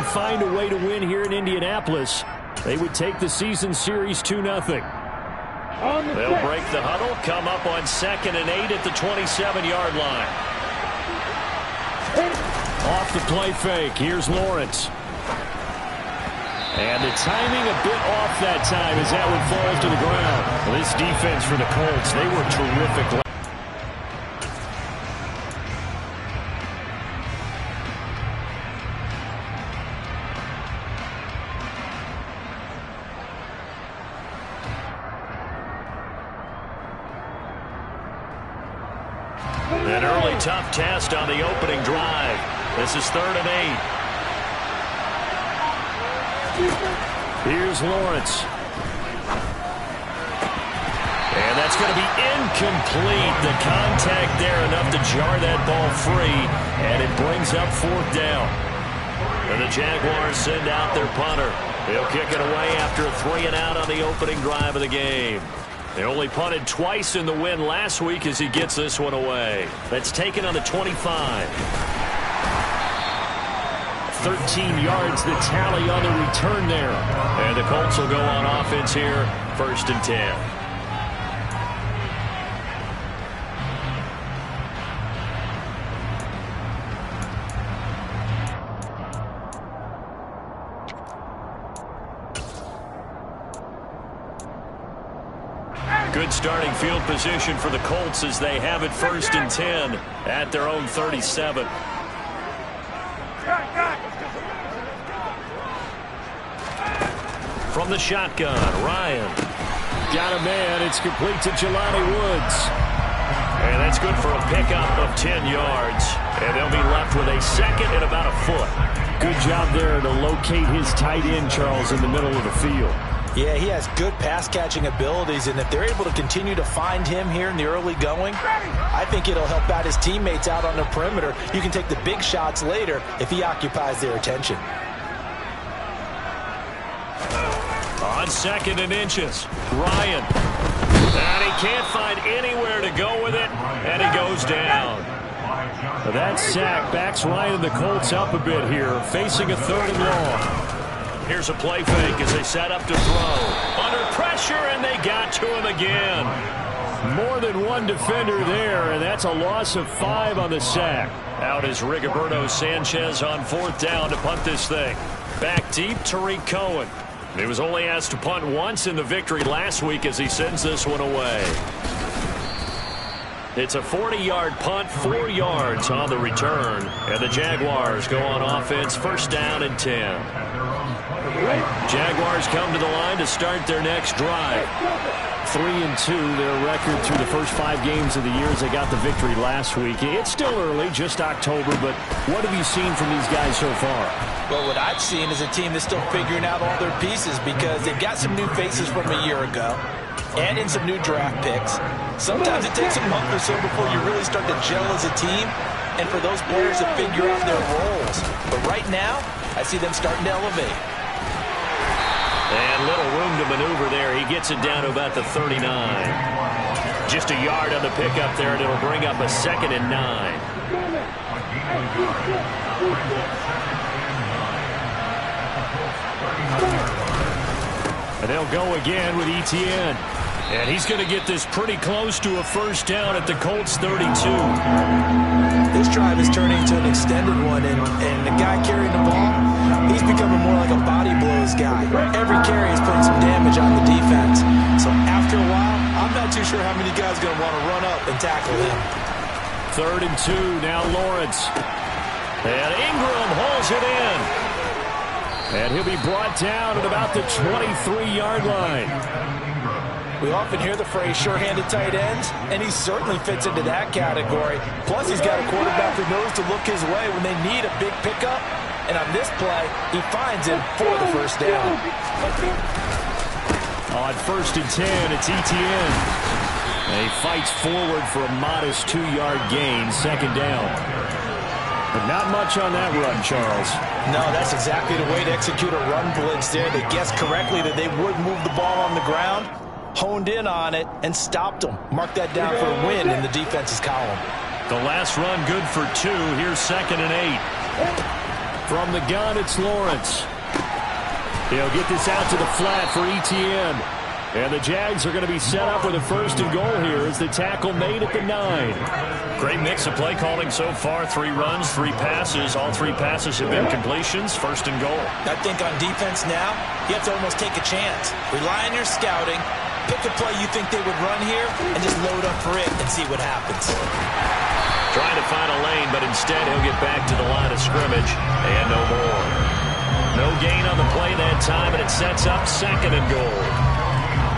can find a way to win here in Indianapolis, they would take the season series 2-0. They'll break the huddle, come up on 2nd and 8 at the 27-yard line. Off the play fake, here's Lawrence. And the timing a bit off that time as that one falls to the ground. Well, this defense for the Colts, they were terrific. An early tough test on the opening drive. This is 3rd and 8. Here's Lawrence. And that's going to be incomplete. The contact there enough to jar that ball free. And it brings up 4th down. And the Jaguars send out their punter. He'll kick it away after a 3-and-out on the opening drive of the game. They only punted twice in the win last week as he gets this one away. That's taken on the 25. 13 yards the tally on the return there. And the Colts will go on offense here, 1st and 10. Good starting field position for the Colts as they have it 1st and 10 at their own 37. From the shotgun, Ryan. Got a man. It's complete to Jelani Woods. And that's good for a pickup of 10 yards. And they'll be left with a 2nd and about a foot. Good job there to locate his tight end, Charles, in the middle of the field. Yeah, he has good pass-catching abilities, and if they're able to continue to find him here in the early going, I think it'll help out his teammates out on the perimeter. You can take the big shots later if he occupies their attention. On 2nd and inches, Ryan. And he can't find anywhere to go with it, and he goes down. That sack backs Ryan and the Colts up a bit here, facing a 3rd and long. Here's a play fake as they set up to throw. Under pressure, and they got to him again. More than one defender there, and that's a loss of 5 on the sack. Out is Rigoberto Sanchez on 4th down to punt this thing. Back deep, Tariq Cohen. He was only asked to punt once in the victory last week as he sends this one away. It's a 40-yard punt, 4 yards on the return. And the Jaguars go on offense, 1st down and 10. Jaguars come to the line to start their next drive. 3-2, their record through the first 5 games of the year as they got the victory last week. It's still early, just October, but what have you seen from these guys so far? Well, what I've seen is a team that's still figuring out all their pieces because they've got some new faces from a year ago and in some new draft picks. Sometimes it takes a month or so before you really start to gel as a team and for those players to figure out their roles. But right now, I see them starting to elevate. And little room to maneuver there. He gets it down to about the 39. Just a yard on the pickup there, and it'll bring up a 2nd and 9. And they'll go again with Etienne. And he's going to get this pretty close to a 1st down at the Colts 32. This drive is turning into an extended one, and the guy carrying the ball, he's becoming more like a body blows guy. Every carry is putting some damage on the defense. So after a while, I'm not too sure how many guys are going to want to run up and tackle him. 3rd and 2, now Lawrence. And Ingram hauls it in. And he'll be brought down at about the 23-yard line. We often hear the phrase sure-handed tight ends, and he certainly fits into that category. Plus, he's got a quarterback who knows to look his way when they need a big pickup. And on this play, he finds him for the 1st down. On 1st and 10, it's Etienne. And he fights forward for a modest 2-yard gain, 2nd down. But not much on that run, Charles. No, that's exactly the way to execute a run blitz there. They guessed correctly that they would move the ball on the ground, honed in on it, and stopped them. Mark that down for a win in the defense's column. The last run good for 2. Here's 2nd and 8. From the gun, it's Lawrence. He'll get this out to the flat for Etienne. And the Jags are going to be set up with a 1st and goal here as the tackle made at the 9. Great mix of play calling so far. 3 runs, 3 passes. All 3 passes have been completions. 1st and goal. I think on defense now, you have to almost take a chance. Rely on your scouting. Pick a play you think they would run here and just load up for it and see what happens. Trying to find a lane, but instead he'll get back to the line of scrimmage and no more. No gain on the play that time, and it sets up 2nd and goal.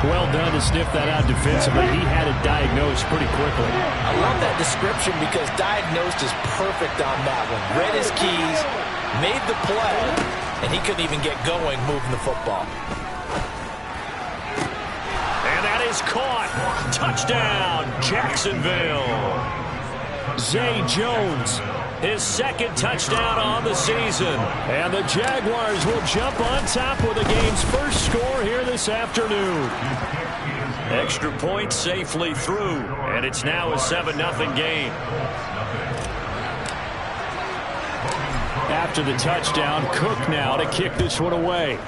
Well done to sniff that out defensively. He had it diagnosed pretty quickly. I love that description because diagnosed is perfect on that one. Read his keys, made the play, and he couldn't even get going moving the football. And that is caught. Touchdown, Jacksonville. Zay Jones, his 2nd touchdown on the season. And the Jaguars will jump on top with the game's first score here this afternoon. Extra point safely through, and it's now a 7-0 game. After the touchdown, Cook now to kick this one away.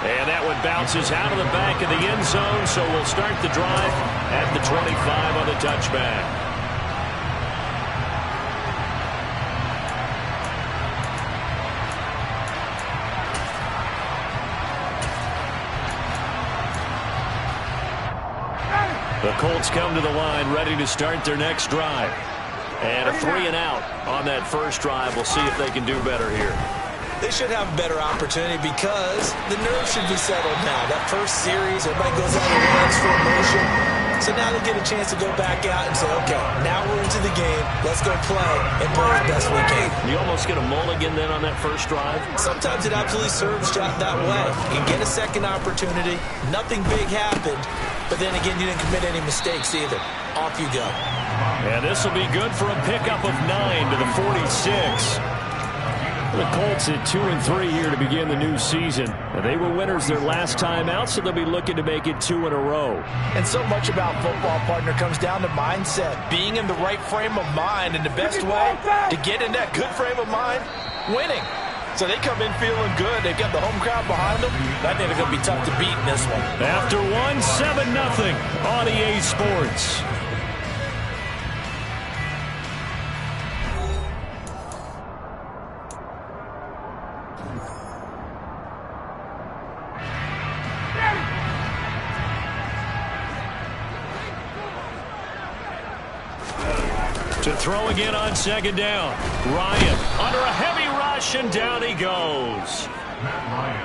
And that one bounces out of the back of the end zone, so we'll start the drive at the 25 on the touchback. The Colts come to the line ready to start their next drive. And a 3 and out on that first drive. We'll see if they can do better here. They should have a better opportunity because the nerves should be settled now. That first series, everybody goes out and runs for emotion. So now they get a chance to go back out and say, okay, now we're into the game. Let's go play and play as best we can. You almost get a mulligan then on that first drive? Sometimes it absolutely serves that way. You can get a second opportunity. Nothing big happened. But then again, you didn't commit any mistakes either. Off you go. And this will be good for a pickup of 9 to the 46. The Colts at 2-3 here to begin the new season. They were winners their last time out, so they'll be looking to make it 2 in a row. And so much about football, partner, comes down to mindset. Being in the right frame of mind, and the best way to get in that good frame of mind, winning. So they come in feeling good. They've got the home crowd behind them. I think they're going to be tough to beat in this one. After 7-0 on EA Sports. To throw again on 2nd down. Ryan under a heavy rush, and down he goes.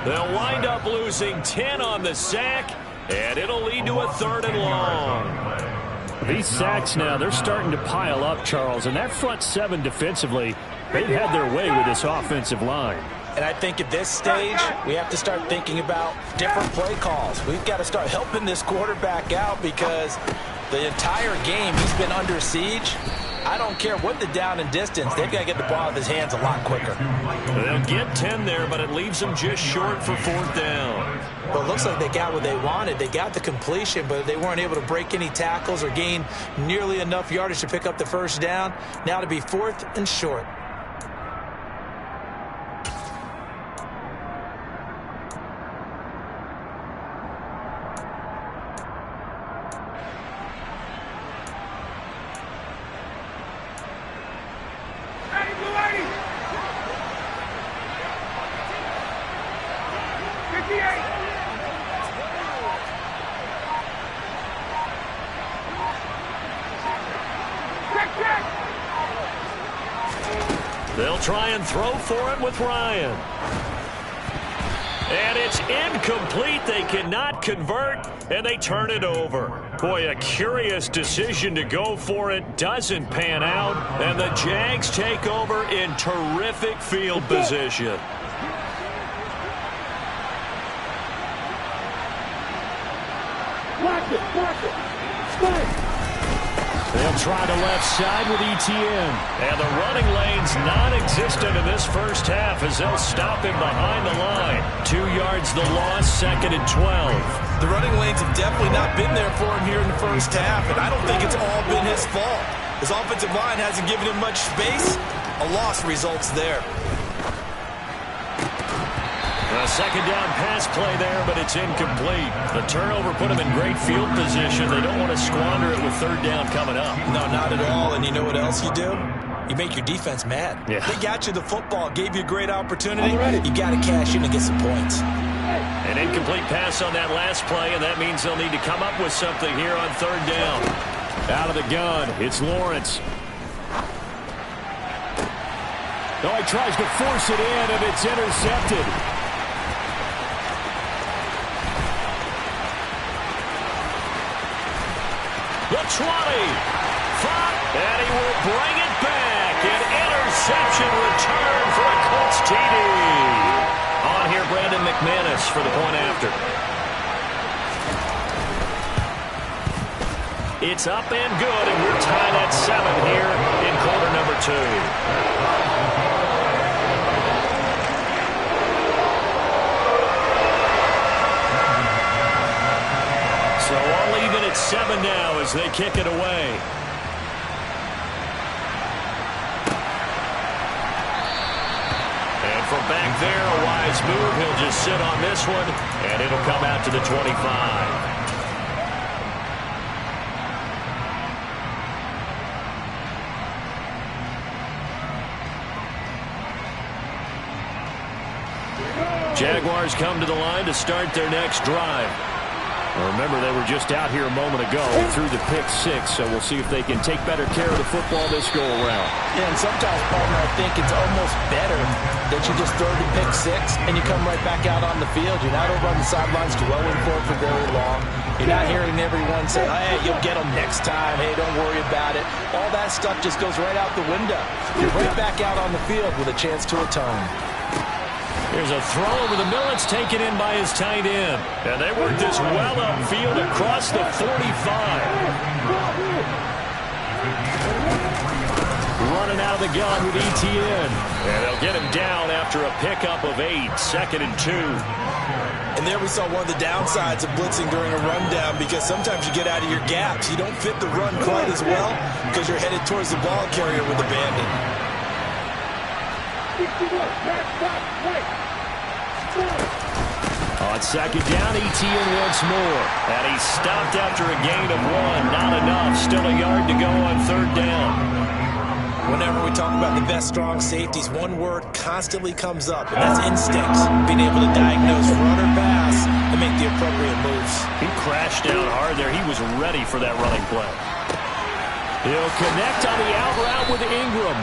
They'll wind up losing 10 on the sack, and it'll lead to a 3rd and long. These sacks now, they're starting to pile up, Charles, and that front 7 defensively, they've had their way with this offensive line. And I think at this stage, we have to start thinking about different play calls. We've got to start helping this quarterback out because the entire game he's been under siege. I don't care what the down and distance. They've got to get the ball out of his hands a lot quicker. They'll get 10 there, but it leaves them just short for 4th down. Well, it looks like they got what they wanted. They got the completion, but they weren't able to break any tackles or gain nearly enough yardage to pick up the 1st down. Now to be 4th and short. They'll try and throw for it with Ryan. And it's incomplete. They cannot convert, and they turn it over. Boy, a curious decision to go for it. Doesn't pan out, and the Jags take over in terrific field position. They'll try the left side with Etienne. And the running lane's non-existent in this first half as they'll stop him behind the line. 2 yards the loss, 2nd and 12. The running lanes have definitely not been there for him here in the first half, and I don't think it's all been his fault. His offensive line hasn't given him much space. A loss results there. A second down pass play there, but it's incomplete. The turnover put him in great field position. They don't want to squander it with third down coming up. No, not at all. And you know what else you do? You make your defense mad. Yeah. They got you the football, gave you a great opportunity. You got to cash in and get some points. An incomplete pass on that last play, and that means they'll need to come up with something here on third down. Out of the gun, it's Lawrence. Oh, he tries to force it in, and it's intercepted. The 20, 5, and he will bring it back. An interception return for a Colts TD. On here, Brandon McManus for the point after. It's up and good, and we're tied at 7 here in quarter number 2. So all even at 7 now as they kick it away. And from back there, a wise move. He'll just sit on this one, and it'll come out to the 25. Jaguars come to the line to start their next drive. Well, remember, they were just out here a moment ago through the pick 6, so we'll see if they can take better care of the football this go-around. Yeah, and sometimes, partner, I think it's almost better that you just throw the pick 6 and you come right back out on the field. You're not over on the sidelines dwelling for it for very long. You're not hearing everyone say, hey, you'll get them next time. Hey, don't worry about it. All that stuff just goes right out the window. You're right back out on the field with a chance to atone. Here's a throw over the middle. It's taken in by his tight end. And they work this well upfield across the 45. Running out of the gun with ETN. And they'll get him down after a pickup of 8, 2nd and 2. And there we saw one of the downsides of blitzing during a rundown, because sometimes you get out of your gaps. You don't fit the run quite as well because you're headed towards the ball carrier with abandon. On second down, ETN once more. And he's stopped after a gain of 1. Not enough. Still a yard to go on third down. Whenever we talk about the best strong safeties, one word constantly comes up, and that's instincts. Being able to diagnose run or pass and make the appropriate moves. He crashed down hard there. He was ready for that running play. He'll connect on the out route with Ingram.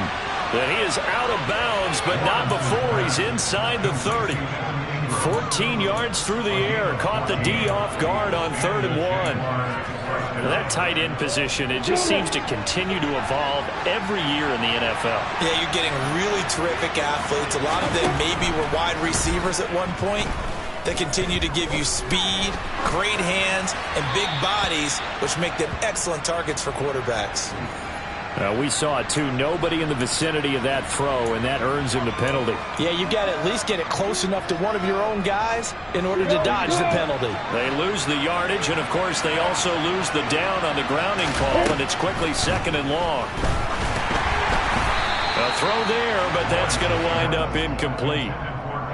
And he is out of bounds, but not before he's inside the 30. 14 yards through the air. Caught the D off guard on 3rd and 1. That tight end position, it just seems to continue to evolve every year in the NFL. Yeah, you're getting really terrific athletes. A lot of them maybe were wide receivers at one point. They continue to give you speed, great hands, and big bodies, which make them excellent targets for quarterbacks. We saw it, too. Nobody in the vicinity of that throw, and that earns him the penalty. Yeah, you got to at least get it close enough to one of your own guys in order to dodge the penalty. They lose the yardage, and, of course, they also lose the down on the grounding call, and it's quickly 2nd and long. A throw there, but that's going to wind up incomplete.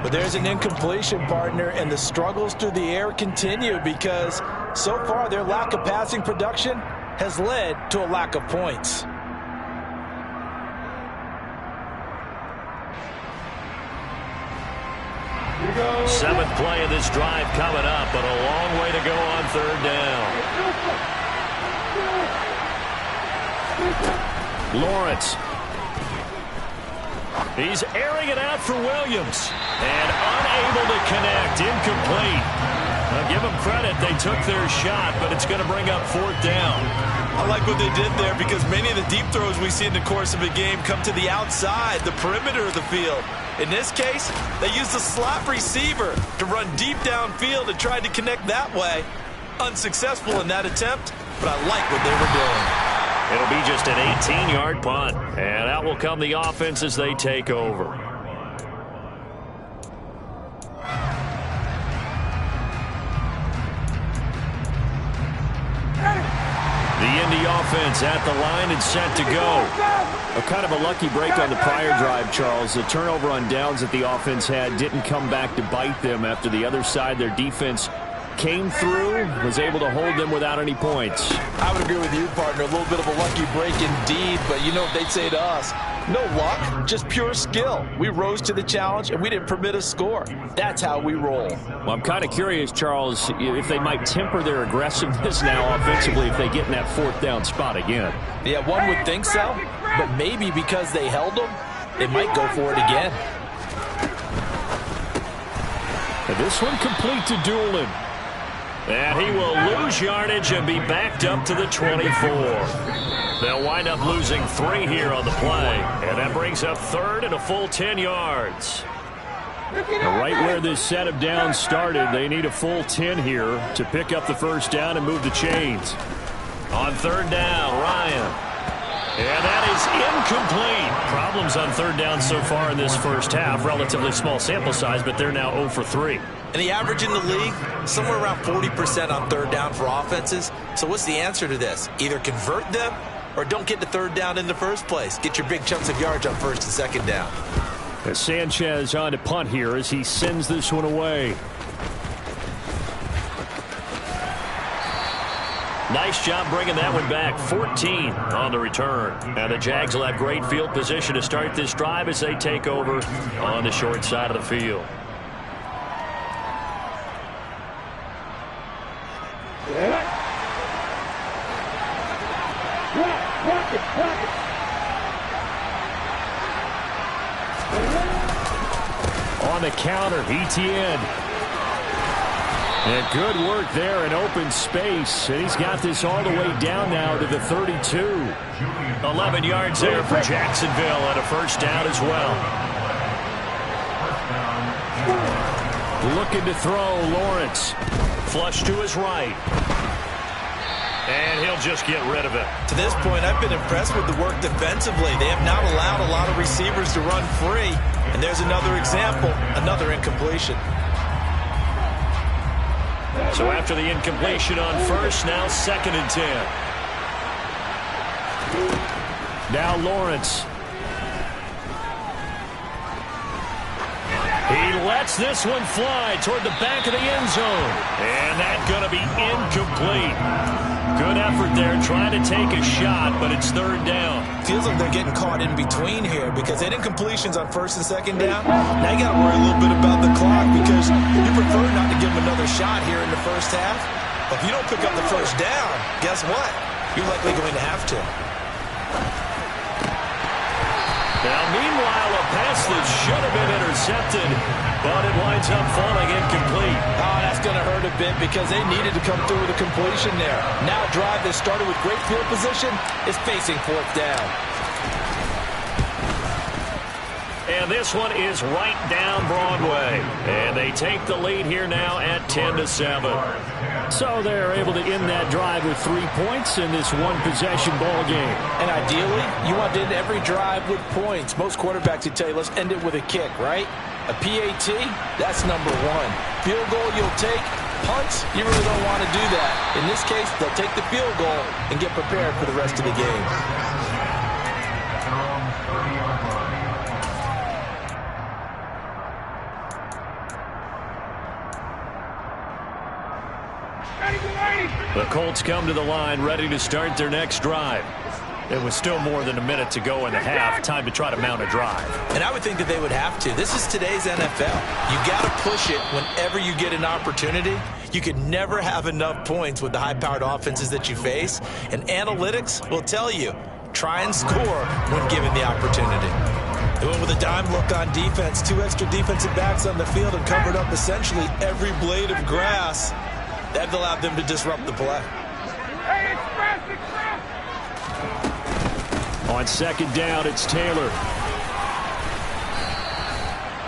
But there's an incompletion, partner, and the struggles through the air continue because so far their lack of passing production has led to a lack of points. Seventh play of this drive coming up, but a long way to go on third down. Lawrence. He's airing it out for Williams. And unable to connect. Incomplete. Now give them credit. They took their shot, but it's going to bring up 4th down. I like what they did there because many of the deep throws we see in the course of a game come to the outside, the perimeter of the field. In this case, they used a slot receiver to run deep downfield and tried to connect that way. Unsuccessful in that attempt, but I like what they were doing. It'll be just an 18-yard punt, and out will come the offense as they take over. The run the offense at the line and set to go. Kind of a lucky break on the prior drive, Charles. The turnover on downs that the offense had didn't come back to bite them after the other side. Their defense came through, was able to hold them without any points. I would agree with you, partner. A little bit of a lucky break indeed, but you know what they'd say to us? No luck, just pure skill. We rose to the challenge, and we didn't permit a score. That's how we roll. Well, I'm kind of curious, Charles, if they might temper their aggressiveness now offensively if they get in that fourth down spot again. Yeah, one would think so, but maybe because they held them, they might go for it again. And this one complete to Doolin. And he will lose yardage and be backed up to the 24. They'll wind up losing 3 here on the play. And that brings up third and a full 10 yards. Now, right where this set of downs started, they need a full 10 here to pick up the first down and move the chains. On third down, Ryan. And that is incomplete. Problems on third down so far in this first half. Relatively small sample size, but they're now 0 for 3. And the average in the league, somewhere around 40% on third down for offenses. So what's the answer to this? Either convert them or don't get to third down in the first place. Get your big chunks of yards on first and second down. As Sanchez on to punt here as he sends this one away. Nice job bringing that one back. 14 on the return. And the Jags will have great field position to start this drive as they take over on the short side of the field. On the counter, Etienne. And good work there in open space. And he's got this all the way down now to the 32. 11 yards there for Jacksonville and a first down as well. Looking to throw, Lawrence. Flush to his right. And he'll just get rid of it. To this point, I've been impressed with the work defensively. They have not allowed a lot of receivers to run free. And there's another example, another incompletion. So after the incompletion on first, now 2nd and 10. Now Lawrence. He lets this one fly toward the back of the end zone. And that's going to be incomplete. Good effort there trying to take a shot, but it's third down. Feels like they're getting caught in between here because they had incompletions on first and second down. Now you got to worry a little bit about the clock because you prefer not to give them another shot here in the first half. But if you don't pick up the first down, guess what? You're likely going to have to. Now, meanwhile, a pass that should have been intercepted, but it winds up falling incomplete. Oh, that's going to hurt a bit because they needed to come through with a completion there. Now a drive that started with great field position is facing fourth down. And this one is right down Broadway. And they take the lead here now at 10-7. So they're able to end that drive with 3 points in this one-possession ball game. And ideally, you want to end every drive with points. Most quarterbacks would tell you, let's end it with a kick, right? A PAT, that's number 1. Field goal you'll take. Punts, you really don't want to do that. In this case, they'll take the field goal and get prepared for the rest of the game. The Colts come to the line ready to start their next drive. It was still more than a minute to go in the half. Time to try to mount a drive. And I would think that they would have to. This is today's NFL. You got to push it whenever you get an opportunity. You can never have enough points with the high-powered offenses that you face. And analytics will tell you, try and score when given the opportunity. They went with a dime look on defense. 2 extra defensive backs on the field and covered up essentially every blade of grass. That allowed them to disrupt the play. On second down, it's Taylor.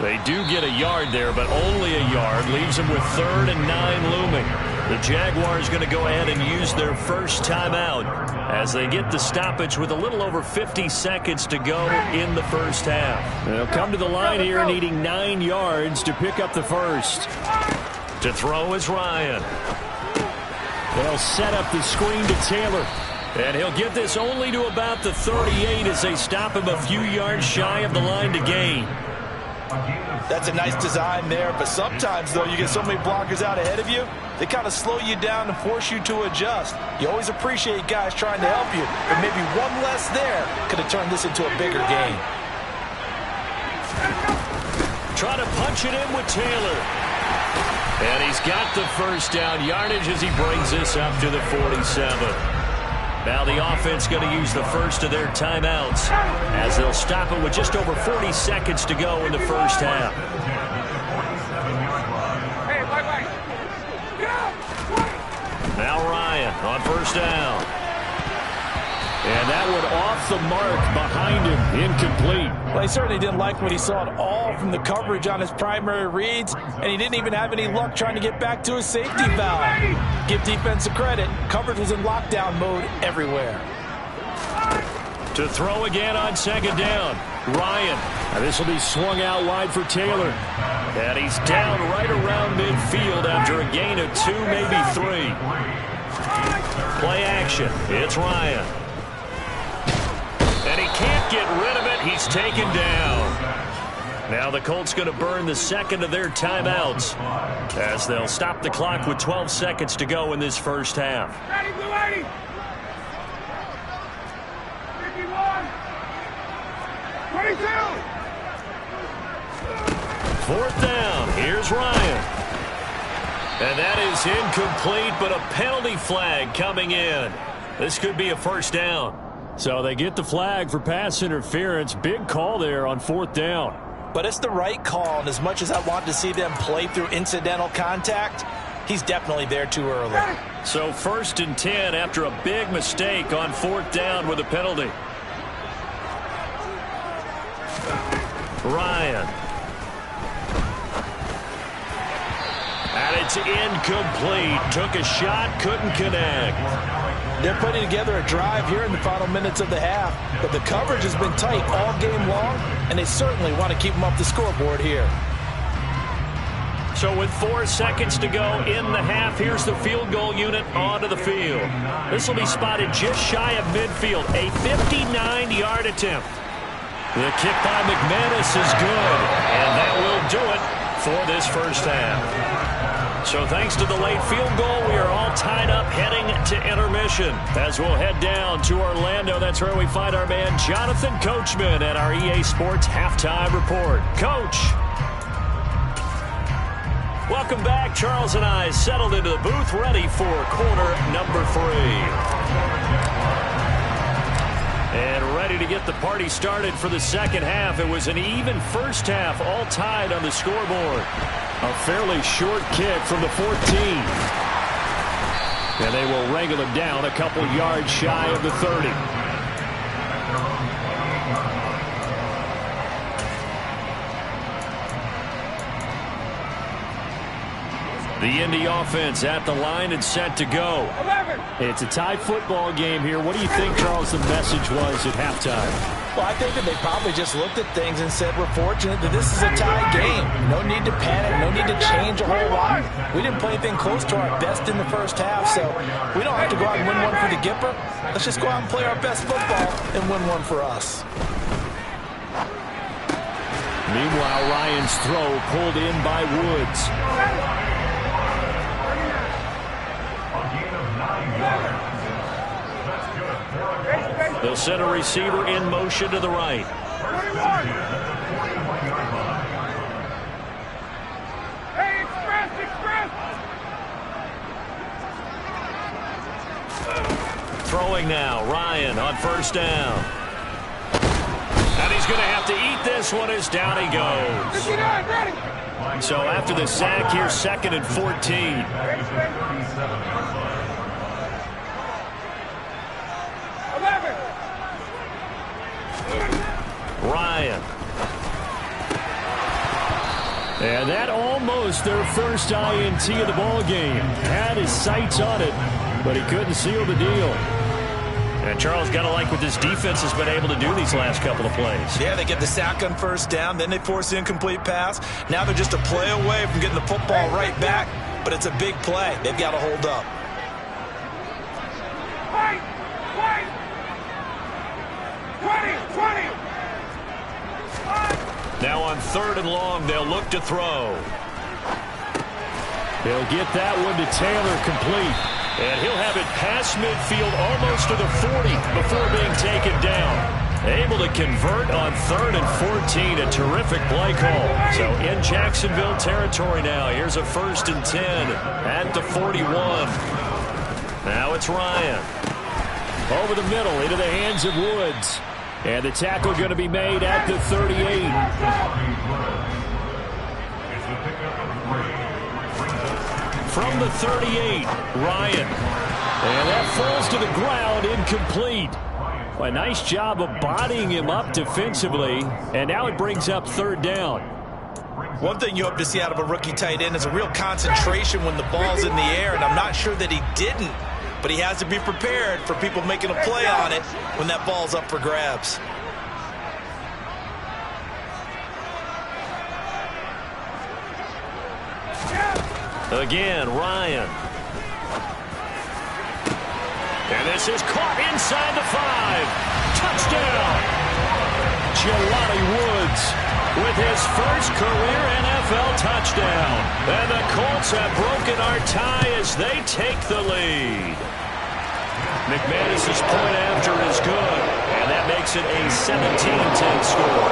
They do get a yard there, but only a yard. Leaves them with 3rd and 9 looming. The Jaguars going to go ahead and use their first timeout as they get the stoppage with a little over 50 seconds to go in the first half. They'll come to the line here needing 9 yards to pick up the first. To throw is Ryan. They'll set up the screen to Taylor. And he'll get this only to about the 38 as they stop him a few yards shy of the line to gain. That's a nice design there, but sometimes, though, you get so many blockers out ahead of you, they kind of slow you down and force you to adjust. You always appreciate guys trying to help you, but maybe one less there could have turned this into a bigger game. Trying to punch it in with Taylor. And he's got the first down yardage as he brings this up to the 47. Now the offense going to use the first of their timeouts as they'll stop it with just over 40 seconds to go in the first half. Now Ryan on first down. And that one off the mark behind him, incomplete. Well, he certainly didn't like what he saw at all from the coverage on his primary reads, and he didn't even have any luck trying to get back to his safety valve. Give defense credit. Coverage was in lockdown mode everywhere. To throw again on second down, Ryan. And this will be swung out wide for Taylor. And he's down right around midfield after a gain of 2, maybe 3. Play action. It's Ryan. And he can't get rid of it. He's taken down. Now the Colts going to burn the second of their timeouts as they'll stop the clock with 12 seconds to go in this first half. Ready, Blue 80. 51. 22. Fourth down. Here's Ryan. And that is incomplete, but a penalty flag coming in. This could be a first down. So they get the flag for pass interference. Big call there on fourth down. But it's the right call, and as much as I want to see them play through incidental contact, he's definitely there too early. So 1st and 10 after a big mistake on fourth down with a penalty. Ryan. And it's incomplete. Took a shot, couldn't connect. They're putting together a drive here in the final minutes of the half, but the coverage has been tight all game long, and they certainly want to keep them up the scoreboard here. So with 4 seconds to go in the half, here's the field goal unit onto the field. This will be spotted just shy of midfield, a 59-yard attempt. The kick by McManus is good, and that will do it for this first half. So thanks to the late field goal, we are all tied up heading to intermission. As we'll head down to Orlando, that's where we find our man Jonathan Coachman at our EA Sports Halftime Report. Coach. Welcome back. Charles and I settled into the booth ready for quarter number 3. And ready to get the party started for the second half. It was an even first half, all tied on the scoreboard. A fairly short kick from the 14. And they will wrangle it down a couple yards shy of the 30. The Indy offense at the line and set to go. 11. It's a tie football game here. What do you think, Charles, the message was at halftime? Well, I think that they probably just looked at things and said, we're fortunate that this is a tie game. No need to panic, no need to change a whole lot. We didn't play anything close to our best in the first half, so we don't have to go out and win one for the Gipper. Let's just go out and play our best football and win one for us. Meanwhile, Ryan's throw pulled in by Woods. They'll send a receiver in motion to the right. Hey, express! Throwing now, Ryan on first down. And he's going to have to eat this one as down he goes. 59, ready. So after the sack, here's 2nd and 14. Ryan. And that almost their first INT of the ball game. Had his sights on it, but he couldn't seal the deal. And Charles got to like what this defense has been able to do these last couple of plays. Yeah, they get the sack on first down, then they force the incomplete pass. Now they're just a play away from getting the football right back, but it's a big play. They've got to hold up. Fight! Now on 3rd and long, they'll look to throw. He'll get that one to Taylor, complete. And he'll have it past midfield almost to the 40 before being taken down. Able to convert on 3rd and 14. A terrific play call. So in Jacksonville territory now. Here's a 1st and 10 at the 41. Now it's Ryan. Over the middle into the hands of Woods. And the tackle going to be made at the 38. From the 38, Ryan. And that falls to the ground, incomplete. Well, a nice job of bodying him up defensively. And now it brings up 3rd down. One thing you hope to see out of a rookie tight end is a real concentration when the ball's in the air, and I'm not sure that he didn't. But he has to be prepared for people making a play on it when that ball's up for grabs. Again, Ryan. And this is caught inside the 5. Touchdown! Jelani Woods with his first career NFL touchdown. And the Colts have broken our tie as they take the lead. McManus's point after is good, and that makes it a 17-10 score.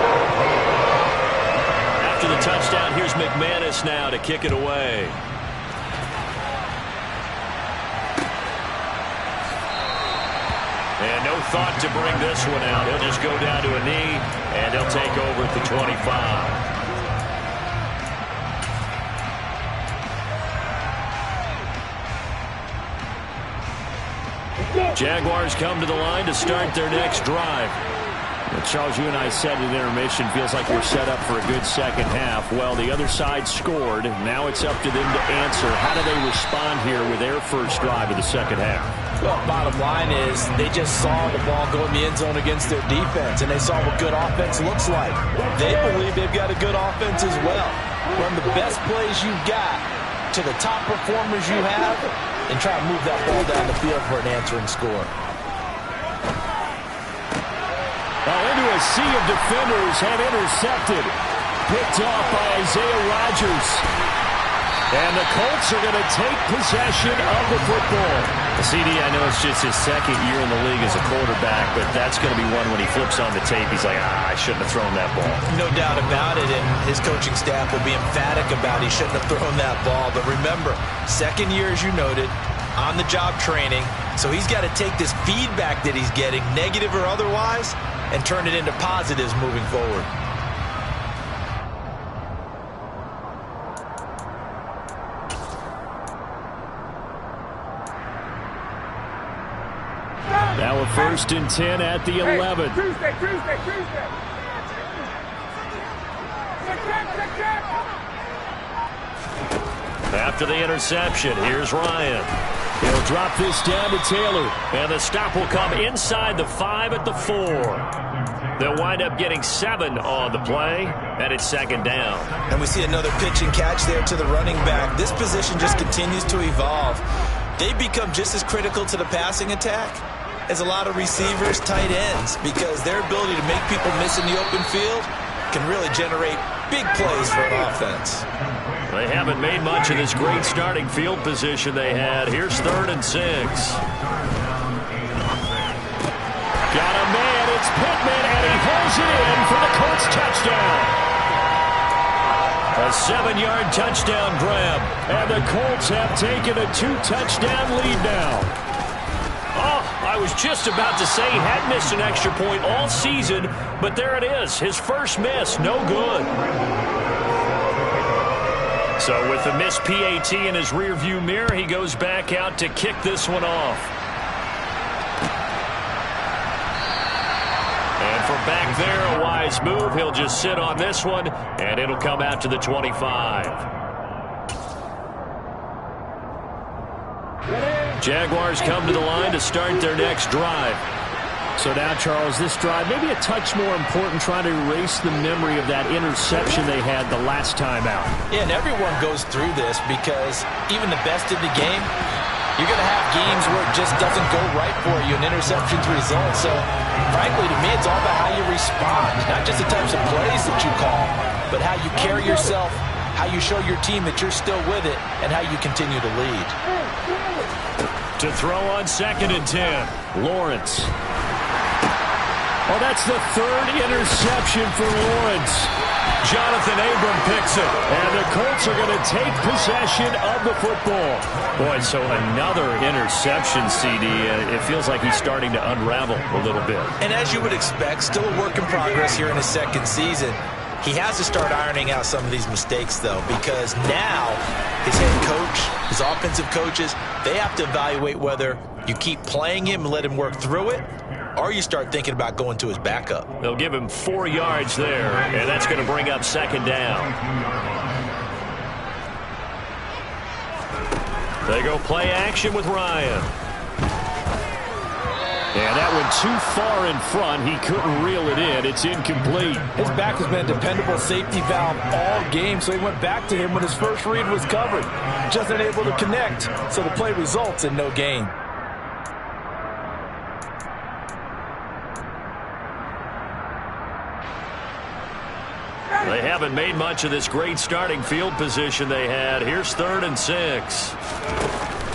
After the touchdown, here's McManus now to kick it away. And no thought to bring this one out. He'll just go down to a knee, and he'll take over at the 25. Jaguars come to the line to start their next drive. Charles, you and I said at intermission, feels like we're set up for a good second half. Well, the other side scored. Now it's up to them to answer. How do they respond here with their first drive of the second half? Well, bottom line is they just saw the ball go in the end zone against their defense, and they saw what good offense looks like. They believe they've got a good offense as well. Run the best plays you've got to the top performers you have, and try to move that ball down the field for an answering score. Into a sea of defenders, and intercepted. Picked off by Isaiah Rodgers. And the Colts are going to take possession of the football. CD, I know it's just his second year in the league as a quarterback, but that's going to be one when he flips on the tape, he's like, I shouldn't have thrown that ball. No doubt about it, and his coaching staff will be emphatic about he shouldn't have thrown that ball. But remember, second year, as you noted, on-the-job training, so he's got to take this feedback that he's getting, negative or otherwise, and turn it into positives moving forward. Now a 1st and 10 at the 11. Tuesday. After the interception, here's Ryan. He'll drop this down to Taylor. And the stop will come inside the 5 at the 4. They'll wind up getting 7 on the play, and it's 2nd down. And we see another pitch and catch there to the running back. This position just continues to evolve. They become just as critical to the passing attack as a lot of receivers, tight ends, because their ability to make people miss in the open field can really generate big plays for an offense. They haven't made much of this great starting field position they had. Here's 3rd and 6. Got a man, it's Pittman, and he pulls it in for the Colts touchdown. A 7-yard touchdown grab. And the Colts have taken a 2-touchdown lead now. Oh, I was just about to say he had missed an extra point all season, but there it is. His first miss, no good. So with the missed PAT in his rearview mirror, he goes back out to kick this one off. And from back there, a wise move. He'll just sit on this one, and it'll come out to the 25. Jaguars come to the line to start their next drive. So now, Charles, this drive maybe a touch more important, trying to erase the memory of that interception they had the last time out. Yeah, and everyone goes through this because even the best in the game You're going to have games where it just doesn't go right for you, and interceptions result. So, frankly, to me, it's all about how you respond, not just the types of plays that you call, but how you carry yourself, how you show your team that you're still with it, and how you continue to lead. To throw on 2nd and 10, Lawrence. Oh, that's the 3rd interception for Lawrence. Jonathan Abram picks it, and the Colts are going to take possession of the football. Boy, so another interception, CD. It feels like he's starting to unravel a little bit. And as you would expect, still a work in progress here in his 2nd season. He has to start ironing out some of these mistakes, though, because now his head coach, his offensive coaches, they have to evaluate whether you keep playing him and let him work through it, or you start thinking about going to his backup. They'll give him 4 yards there, and that's going to bring up 2nd down. They go play action with Ryan. And that went too far in front. He couldn't reel it in. It's incomplete. His back has been a dependable safety valve all game, so he went back to him when his first read was covered. Just unable to connect, so the play results in no gain. They haven't made much of this great starting field position they had. Here's 3rd and 6.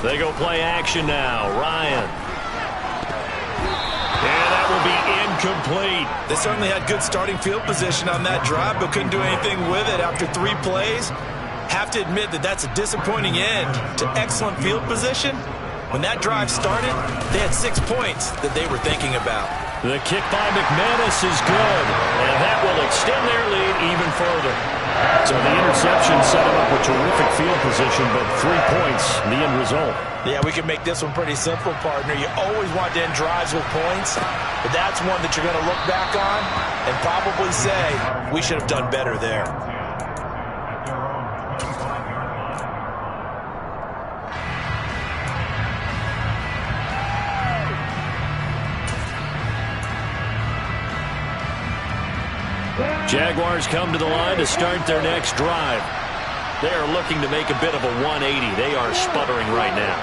They go play action now. Ryan. And that will be incomplete. They certainly had good starting field position on that drive, but couldn't do anything with it after 3 plays. Have to admit that that's a disappointing end to excellent field position. When that drive started, they had 6 points that they were thinking about. The kick by McManus is good, and that will extend their lead even further. So the interception set him up with terrific field position, but 3 points, the end result. Yeah, we can make this one pretty simple, partner. You always want to end drives with points, but that's one that you're going to look back on and probably say, we should have done better there. Jaguars come to the line to start their next drive. They are looking to make a bit of a 180. They are sputtering right now.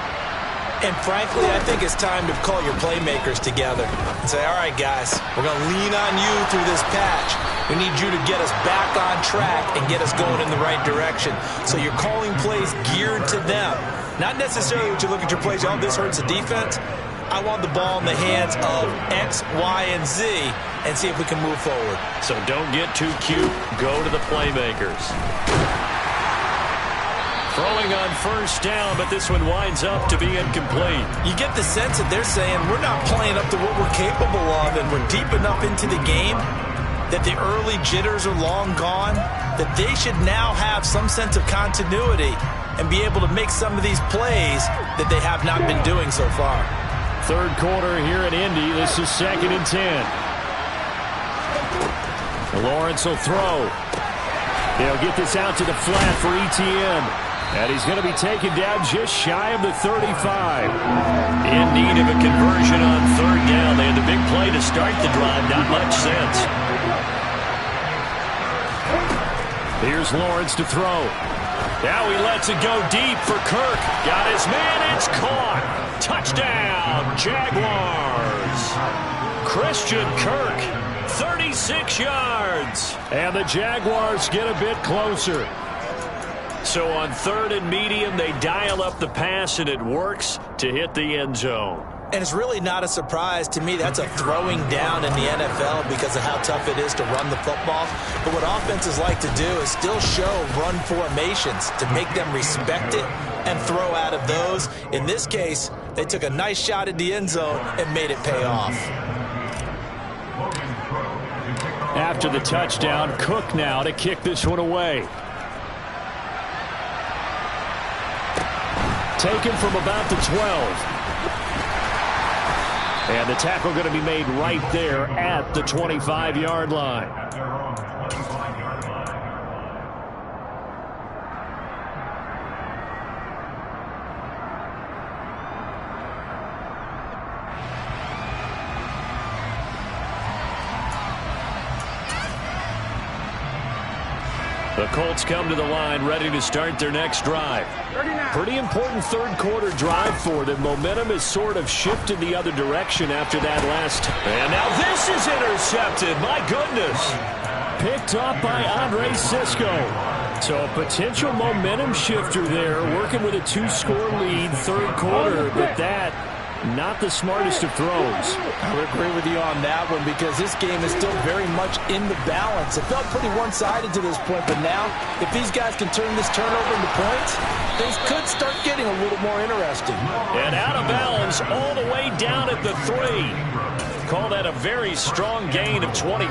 And frankly, I think it's time to call your playmakers together and say, all right, guys, we're going to lean on you through this patch. We need you to get us back on track and get us going in the right direction. So you're calling plays geared to them. Not necessarily that you look at your plays, oh, this hurts the defense. I want the ball in the hands of X, Y, and Z and see if we can move forward. So don't get too cute. Go to the playmakers. Throwing on 1st down, but this one winds up to be incomplete. You get the sense that they're saying we're not playing up to what we're capable of, and we're deep enough into the game that the early jitters are long gone, that they should now have some sense of continuity and be able to make some of these plays that they have not been doing so far. 3rd quarter here in Indy. This is 2nd and 10. Lawrence will throw. They'll get this out to the flat for ETN. And he's going to be taken down just shy of the 35. In need of a conversion on 3rd down. They had the big play to start the drive. Not much sense. Here's Lawrence to throw. Now he lets it go deep for Kirk. Got his man. It's caught. Touchdown, Jaguars. Christian Kirk, 36 yards. And the Jaguars get a bit closer. So on 3rd and medium, they dial up the pass, and it works to hit the end zone. And it's really not a surprise to me. That's a throwing down in the NFL because of how tough it is to run the football. But what offenses like to do is still show run formations to make them respect it and throw out of those. In this case, they took a nice shot at the end zone and made it pay off. After the touchdown, Cook now to kick this one away. Taken from about the 12. And the tackle going to be made right there at the 25-yard line. The Colts come to the line ready to start their next drive. Pretty important third quarter drive for them. Momentum has sort of shifted the other direction after that last. And now this is intercepted. My goodness. Picked up by Andre Cisco. So a potential momentum shifter there, working with a 2-score lead, third quarter, but that, not the smartest of throws. I would agree with you on that one because this game is still very much in the balance. It felt pretty one-sided to this point, but now, if these guys can turn this turnover into points, things could start getting a little more interesting. And out of bounds all the way down at the 3. Call that a very strong gain of 24.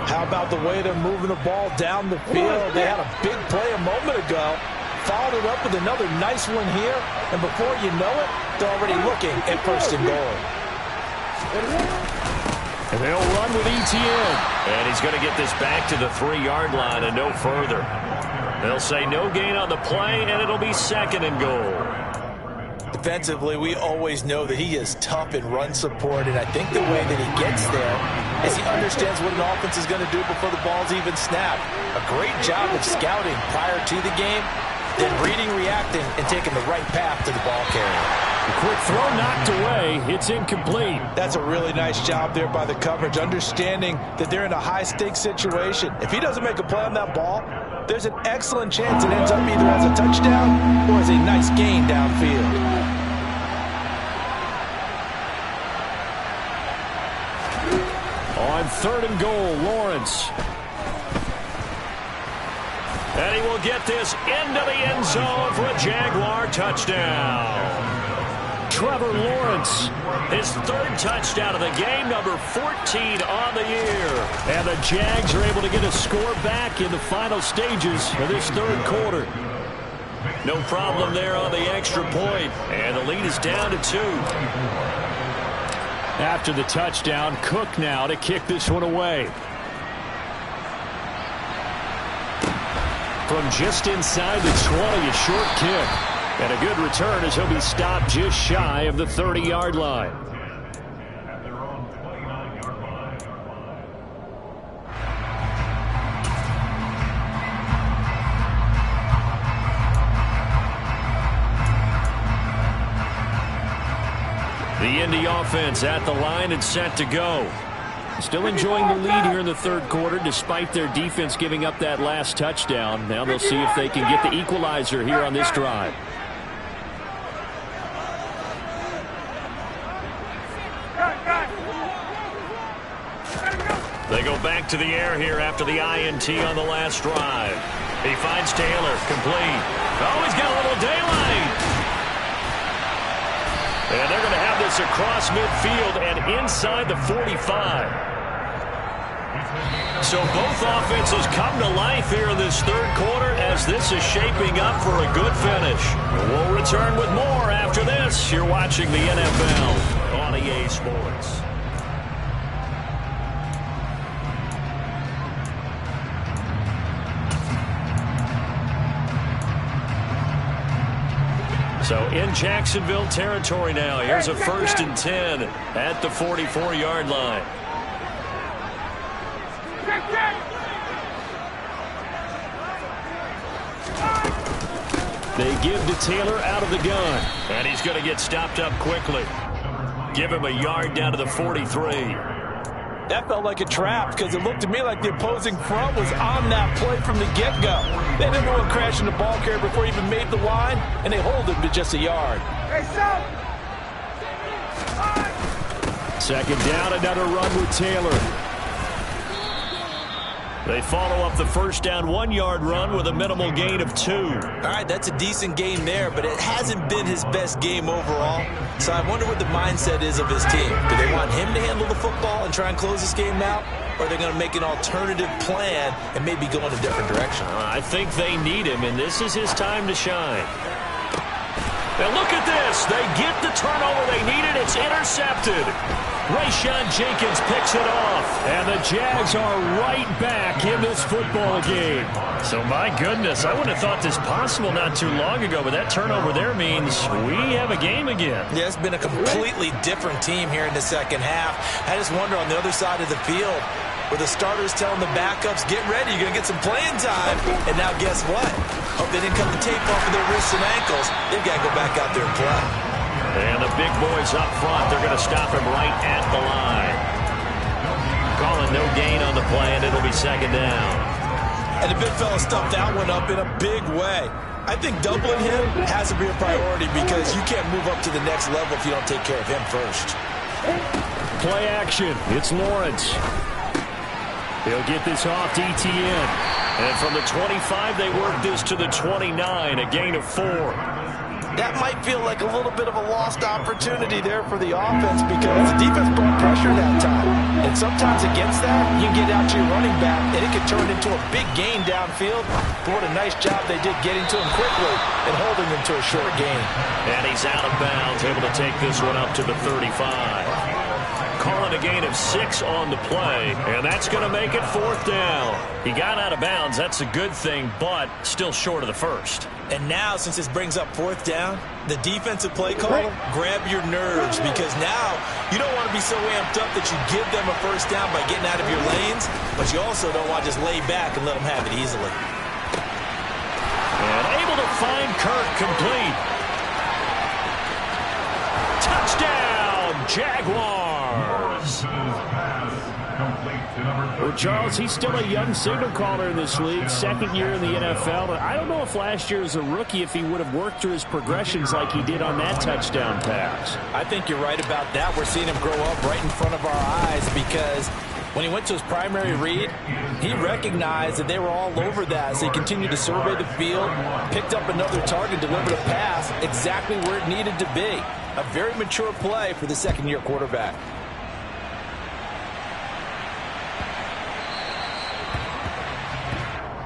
How about the way they're moving the ball down the field? They had a big play a moment ago. Followed it up with another nice one here. And before you know it, they're already looking at first and goal. And they'll run with ETN. And he's going to get this back to the 3-yard line and no further. They'll say no gain on the play, and it'll be second and goal. Defensively, we always know that he is tough in run support, and I think the way that he gets there is he understands what an offense is going to do before the ball's even snapped. A great job of scouting prior to the game, then reading, reacting, and taking the right path to the ball carrier. A quick throw knocked away. It's incomplete. That's a really nice job there by the coverage, understanding that they're in a high-stakes situation. If he doesn't make a play on that ball, there's an excellent chance it ends up either as a touchdown or as a nice gain downfield. On third and goal, Lawrence. And he will get this into the end zone for a Jaguar touchdown. Trevor Lawrence. His third touchdown of the game, number 14 on the year. And the Jags are able to get a score back in the final stages of this third quarter. No problem there on the extra point. And the lead is down to 2. After the touchdown, Cook now to kick this one away. From just inside the 20, a short kick. And a good return as he'll be stopped just shy of the 30-yard line. The Indy offense at the line and set to go. Still enjoying the lead here in the third quarter despite their defense giving up that last touchdown. Now they'll see if they can get the equalizer here on this drive. They go back to the air here after the INT on the last drive. He finds Taylor, complete. Oh, he's got a little daylight. And they're going to have this across midfield and inside the 45. So both offenses come to life here in this third quarter as this is shaping up for a good finish. We'll return with more after this. You're watching the NFL on EA Sports. So in Jacksonville territory now. Here's a 1st and 10 at the 44-yard line. They give to Taylor out of the gun. And he's going to get stopped up quickly. Give him a yard down to the 43. That felt like a trap because it looked to me like the opposing front was on that play from the get-go. They didn't want to crash in the ball carrier before he even made the line, and they hold him to just a yard. Second down, another run with Taylor. They follow up the first down 1-yard run with a minimal gain of 2. All right, that's a decent game there, but it hasn't been his best game overall. So I wonder what the mindset is of his team. Do they want him to handle the football and try and close this game out? Or are they going to make an alternative plan and maybe go in a different direction? I think they need him, and this is his time to shine. And look at this. They get the turnover they needed. It's intercepted. Rayshawn Jenkins picks it off. And the Jags are right back in this football game. So, my goodness, I wouldn't have thought this possible not too long ago, but that turnover there means we have a game again. Yeah, it's been a completely different team here in the second half. I just wonder on the other side of the field, where the starters telling the backups, get ready, you're going to get some playing time. And now guess what? Hope they didn't cut the tape off of their wrists and ankles. They've got to go back out there and play. And the big boys up front, they're going to stop him right at the line. Calling no gain on the play, and it'll be second down. And the big fella stuffed that one up in a big way. I think doubling him has to be a priority because you can't move up to the next level if you don't take care of him first. Play action. It's Lawrence. He'll get this off to Etienne. And from the 25, they work this to the 29, a gain of 4. That might feel like a little bit of a lost opportunity there for the offense because the defense brought pressure that time. And sometimes against that, you can get out to your running back, and it can turn into a big gain downfield. But what a nice job they did getting to him quickly and holding him to a short gain. And he's out of bounds, able to take this one up to the 35. Calling a gain of 6 on the play, and that's going to make it 4th down. He got out of bounds. That's a good thing, but still short of the first. And now, since this brings up 4th down, the defensive play caller, grab your nerves because now you don't want to be so amped up that you give them a first down by getting out of your lanes, but you also don't want to just lay back and let them have it easily. And able to find Kirk complete. Touchdown, Jaguars. Well, Charles, he's still a young signal caller in this league, second year in the NFL. But I don't know if last year as a rookie, if he would have worked through his progressions like he did on that touchdown pass. I think you're right about that. We're seeing him grow up right in front of our eyes because when he went to his primary read, he recognized that they were all over that. So he continued to survey the field, picked up another target, delivered a pass exactly where it needed to be. A very mature play for the second-year quarterback.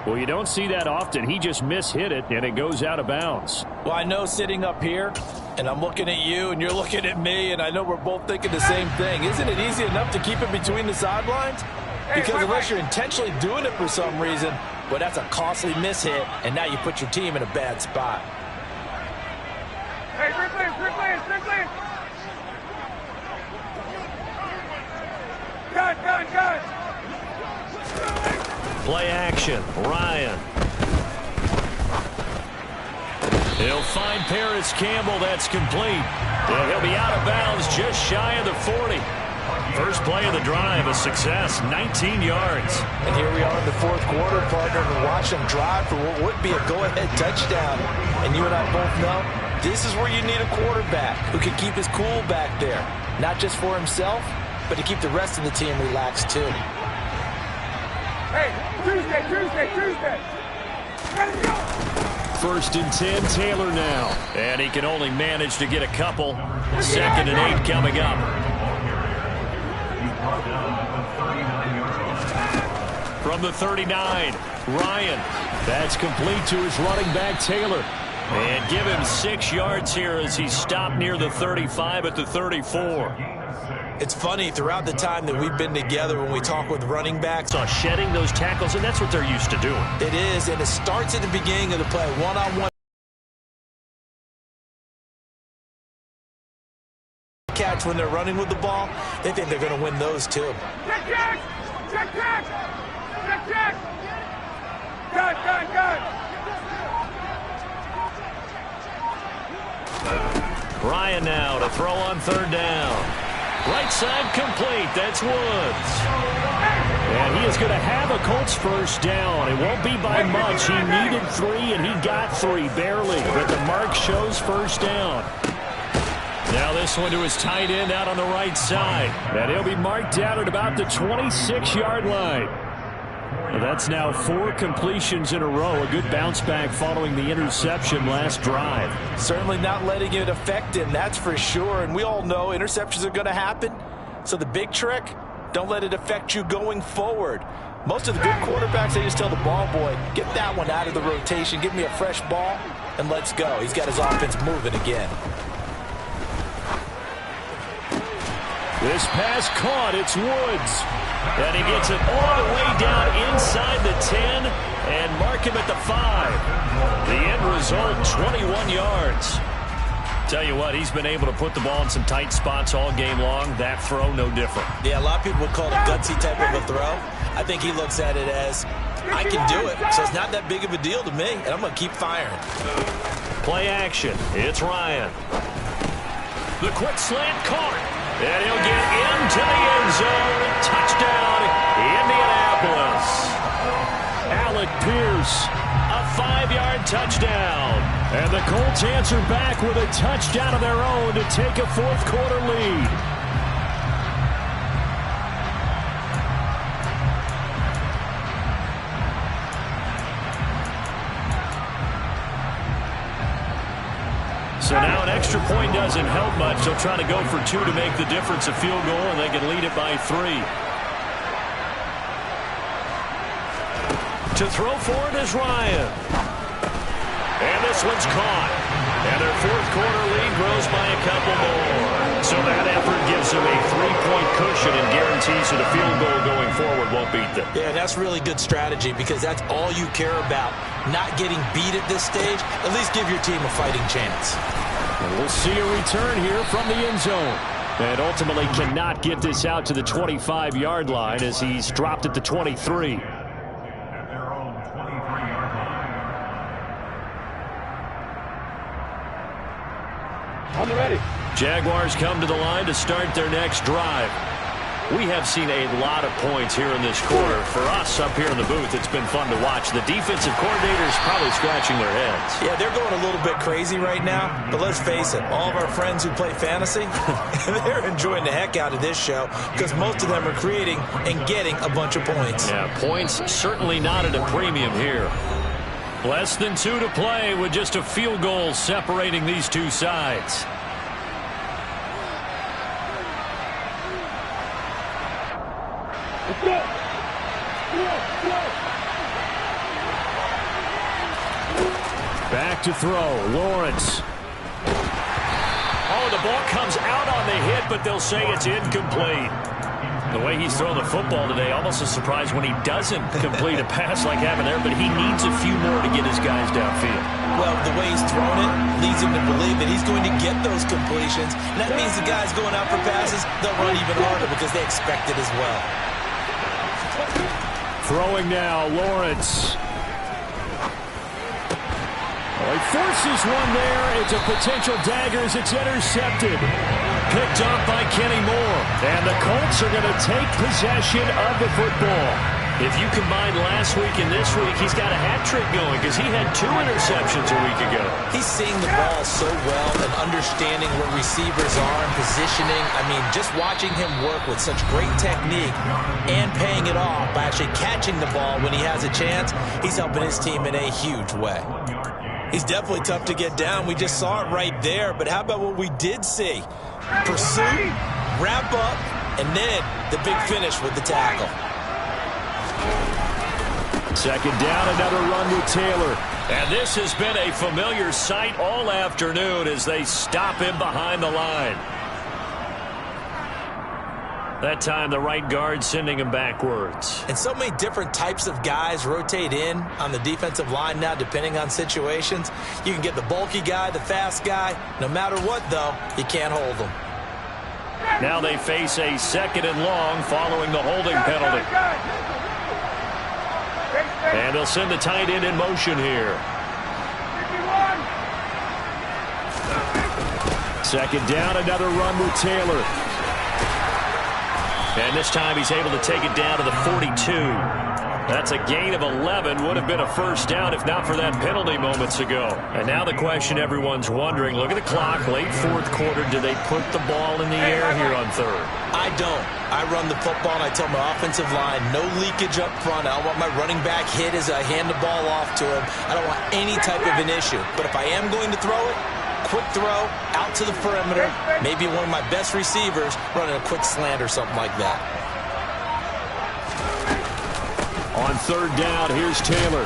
Well, you don't see that often. He just mishit it, and it goes out of bounds. Well, I know sitting up here, and I'm looking at you, and you're looking at me, and I know we're both thinking the same thing. Isn't it easy enough to keep it between the sidelines? Because unless you're intentionally doing it for some reason, well, that's a costly mishit, and now you put your team in a bad spot. Hey, Brooklyn! Gun! Play action, Ryan. He'll find Paris Campbell. That's complete. And he'll be out of bounds just shy of the 40. First play of the drive, a success, 19 yards. And here we are in the 4th quarter, partner, and watch them drive for what would be a go-ahead touchdown. And you and I both know this is where you need a quarterback who can keep his cool back there. Not just for himself, but to keep the rest of the team relaxed too. Hey, Tuesday! Let's go! 1st and 10, Taylor now. And he can only manage to get a couple. 2nd and 8 coming up. From the 39, Ryan. That's complete to his running back, Taylor. And give him 6 yards here as he stopped near the 35 at the 34. It's funny, throughout the time that we've been together when we talk with running backs, Shedding those tackles, and that's what they're used to doing. it is, and it starts at the beginning of the play, one-on-one catch when they're running with the ball. They think they're going to win those too. Check! Gun! Ryan now to throw on 3rd down. Right side complete. That's Woods. And he is going to have a Colts first down. It won't be by much. He needed 3, and he got 3, barely. But the mark shows first down. Now this one to his tight end out on the right side. And he'll be marked down at about the 26-yard line. Well, that's now 4 completions in a row. A good bounce back following the interception last drive. Certainly not letting it affect him, that's for sure. And we all know interceptions are going to happen. So the big trick, don't let it affect you going forward. Most of the good quarterbacks, they just tell the ball boy, get that one out of the rotation, give me a fresh ball, and let's go. He's got his offense moving again. This pass caught. It's Woods. And he gets it all the way down inside the 10 and mark him at the 5. The end result, 21 yards. Tell you what, he's been able to put the ball in some tight spots all game long. That throw, no different. Yeah, a lot of people would call it a gutsy type of a throw. I think he looks at it as, I can do it, so it's not that big of a deal to me, and I'm going to keep firing. Play action. It's Ryan. The quick slant caught. And he'll get into the end zone. Touchdown, Indianapolis. Alec Pierce, a 5-yard touchdown. And the Colts answer back with a touchdown of their own to take a fourth-quarter lead. So now an extra point doesn't help much. They'll try to go for 2 to make the difference a field goal, and they can lead it by 3. To throw for it is Ryan. And this one's caught. And their fourth-quarter lead grows by a couple more. So that effort gives them a 3-point cushion and guarantees that a field goal going forward won't beat them. Yeah, that's really good strategy because that's all you care about. Not getting beat at this stage, at least give your team a fighting chance. And we'll see a return here from the end zone. And ultimately cannot get this out to the 25-yard line as he's dropped at the 23. I'm ready. Jaguars come to the line to start their next drive. We have seen a lot of points here in this quarter. For us up here in the booth, it's been fun to watch. The defensive coordinators probably scratching their heads. Yeah, they're going a little bit crazy right now. But let's face it, all of our friends who play fantasy, they're enjoying the heck out of this show because most of them are creating and getting a bunch of points. Yeah, points certainly not at a premium here. Less than 2 to play with just a field goal separating these two sides. Back to throw, Lawrence. Oh, the ball comes out on the hit, but they'll say it's incomplete. The way he's thrown the football today, almost a surprise when he doesn't complete a pass like having there, but he needs a few more to get his guys downfield. Well, the way he's thrown it leads him to believe that he's going to get those completions. And that means the guys going out for passes, they'll run even harder because they expect it as well. Throwing now, Lawrence. He forces one there. It's a potential dagger as it's intercepted. Picked up by Kenny Moore. And the Colts are going to take possession of the football. If you combine last week and this week, he's got a hat trick going because he had 2 interceptions a week ago. He's seeing the ball so well and understanding where receivers are and positioning. I mean, just watching him work with such great technique and paying it off by actually catching the ball when he has a chance, he's helping his team in a huge way. He's definitely tough to get down. We just saw it right there. But how about what we did see? Pursuit, wrap up, and then the big finish with the tackle. Second down, another run with Taylor. And this has been a familiar sight all afternoon as they stop him behind the line. That time, the right guard sending him backwards. And so many different types of guys rotate in on the defensive line now, depending on situations. You can get the bulky guy, the fast guy. No matter what, though, you can't hold them. Now they face a 2nd and long following the holding penalty. And they'll send the tight end in motion here. Second down, another run with Taylor. And this time he's able to take it down to the 42. That's a gain of 11. Would have been a first down if not for that penalty moments ago. And now the question everyone's wondering, look at the clock, late 4th quarter. Do they put the ball in the air here on 3rd? I don't. I run the football and I tell my offensive line, no leakage up front. I don't want my running back hit as I hand the ball off to him. I don't want any type of an issue. But if I am going to throw it, quick throw, out to the perimeter, maybe one of my best receivers running a quick slant or something like that. On 3rd down, here's Taylor.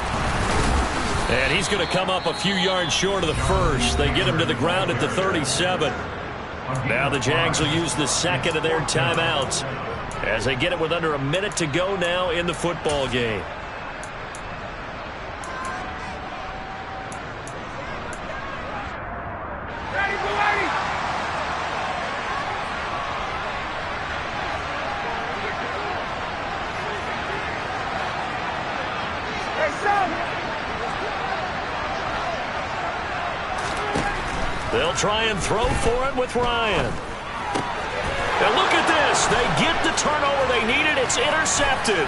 And he's going to come up a few yards short of the first. They get him to the ground at the 37. Now the Jags will use the 2nd of their timeouts as they get it with under a minute to go now in the football game. They'll try and throw for it with Ryan. And look at this. They get the turnover they needed. It's intercepted.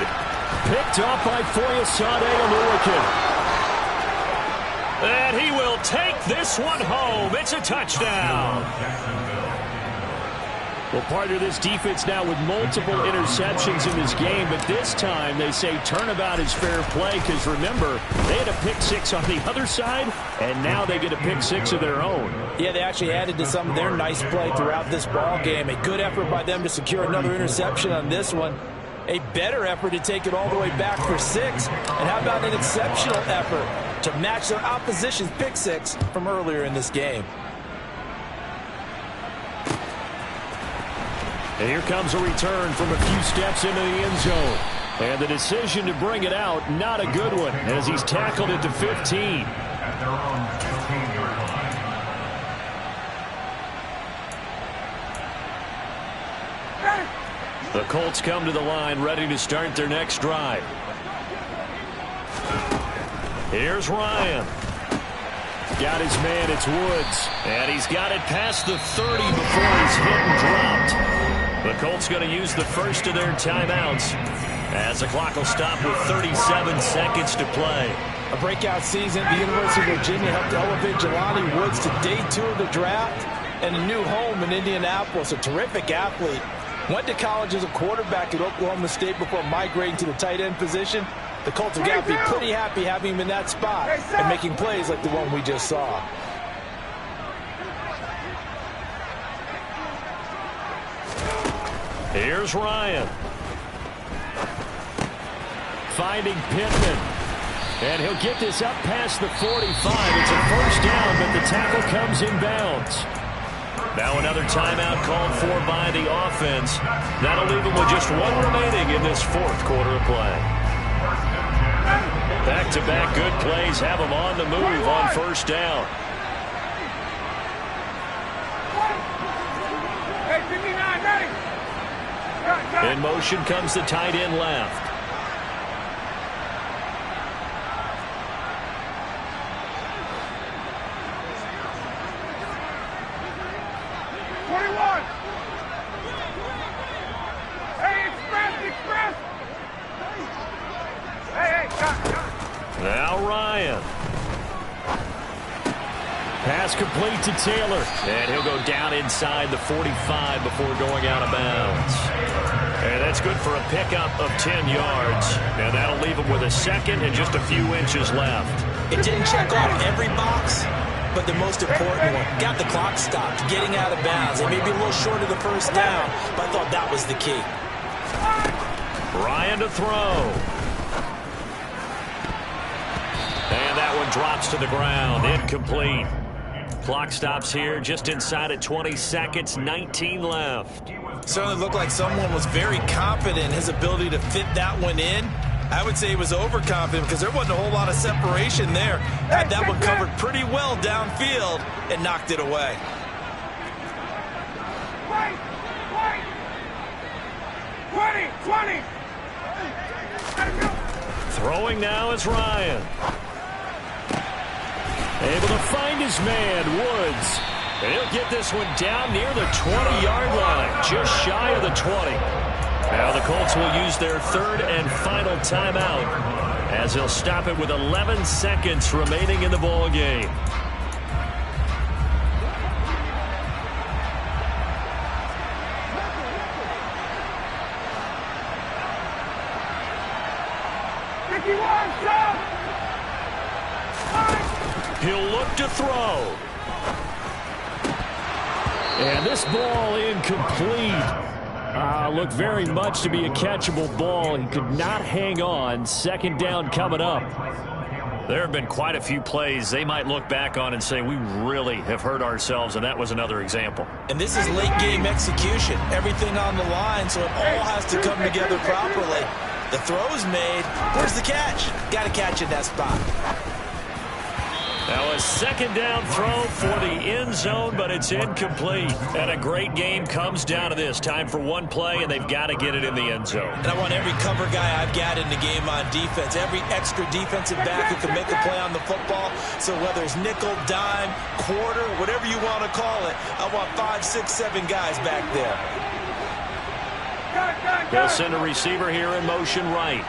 Picked off by Foyesade Oluwakin. And he will take this one home. It's a touchdown. Well, partner, this defense now with multiple interceptions in this game, but this time they say turnabout is fair play because, remember, they had a pick-6 on the other side, and now they get a pick-6 of their own. Yeah, they actually added to some of their nice play throughout this ball game. A good effort by them to secure another interception on this one. A better effort to take it all the way back for 6. And how about an exceptional effort to match their opposition's pick-6 from earlier in this game? And here comes a return from a few steps into the end zone. And the decision to bring it out, not a good one, as he's tackled it to 15. The Colts come to the line, ready to start their next drive. Here's Ryan. Got his man, it's Woods. And he's got it past the 30 before he's hit and dropped. The Colts going to use the first of their timeouts as the clock will stop with 37 seconds to play. A breakout season at the University of Virginia helped elevate Jelani Woods to day 2 of the draft and a new home in Indianapolis. A terrific athlete. Went to college as a quarterback at Oklahoma State before migrating to the tight end position. The Colts have got to be pretty happy having him in that spot and making plays like the one we just saw. Here's Ryan. Finding Pittman. And he'll get this up past the 45. It's a first down, but the tackle comes inbounds. Now another timeout called for by the offense. That'll leave them with just one remaining in this fourth quarter of play. Back-to-back good plays have them on the move on first down. In motion comes the tight end left. Now Ryan. Pass complete to Taylor. And he'll go down inside the 45 before going out of bounds. And that's good for a pickup of 10 yards. And that'll leave him with a second and just a few inches left. It didn't check off every box, but the most important one. Got the clock stopped, getting out of bounds. It may be a little short of the first down, but I thought that was the key. Ryan to throw. And that one drops to the ground. Incomplete. Clock stops here just inside of 20 seconds. 19 left. Certainly looked like someone was very confident in his ability to fit that one in. I would say he was overconfident because there wasn't a whole lot of separation there. Had that one covered pretty well downfield and knocked it away. Throwing now is Ryan. Able to find his man, Woods. And he'll get this one down near the 20-yard line, just shy of the 20. Now the Colts will use their third and final timeout as they'll stop it with 11 seconds remaining in the ball game. He'll look to throw. And this ball incomplete. Looked very much to be a catchable ball. He could not hang on. Second down coming up. There have been quite a few plays they might look back on and say, we really have hurt ourselves, and that was another example. And this is late game execution. Everything on the line, so it all has to come together properly. The throw's made. Where's the catch? Got to catch in that spot. Now a second down throw for the end zone, but it's incomplete. And a great game comes down to this. Time for one play, and they've got to get it in the end zone. And I want every cover guy I've got in the game on defense, every extra defensive back who can make a play on the football. So whether it's nickel, dime, quarter, whatever you want to call it, I want 5, 6, 7 guys back there. They'll send a receiver here in motion right.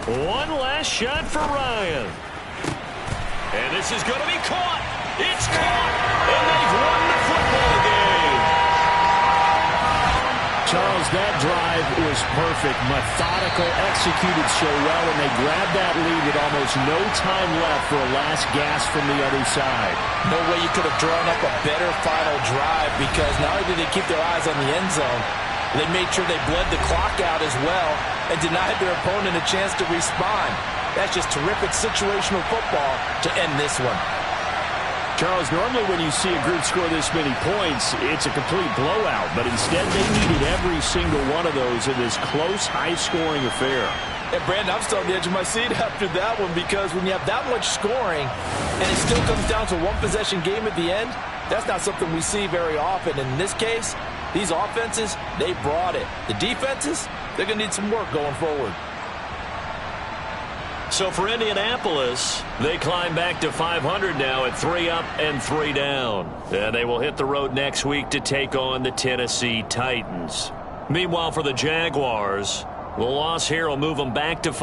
One last shot for Ryan. And this is going to be caught. It's caught. And they've won the football game. Charles, that drive was perfect. Methodical, executed so well, and they grabbed that lead with almost no time left for a last gasp from the other side. No way you could have drawn up a better final drive, because not only did they keep their eyes on the end zone, they made sure they bled the clock out as well and denied their opponent a chance to respond. That's just terrific situational football to end this one. Charles, normally when you see a group score this many points, it's a complete blowout. But instead, they needed every single one of those in this close, high-scoring affair. And, Brandon, I'm still on the edge of my seat after that one, because when you have that much scoring and it still comes down to a one-possession game at the end, that's not something we see very often. In this case, these offenses, they brought it. The defenses, they're going to need some work going forward. So for Indianapolis, they climb back to 500 now at 3 up and 3 down. And they will hit the road next week to take on the Tennessee Titans. Meanwhile, for the Jaguars, the loss here will move them back to 5.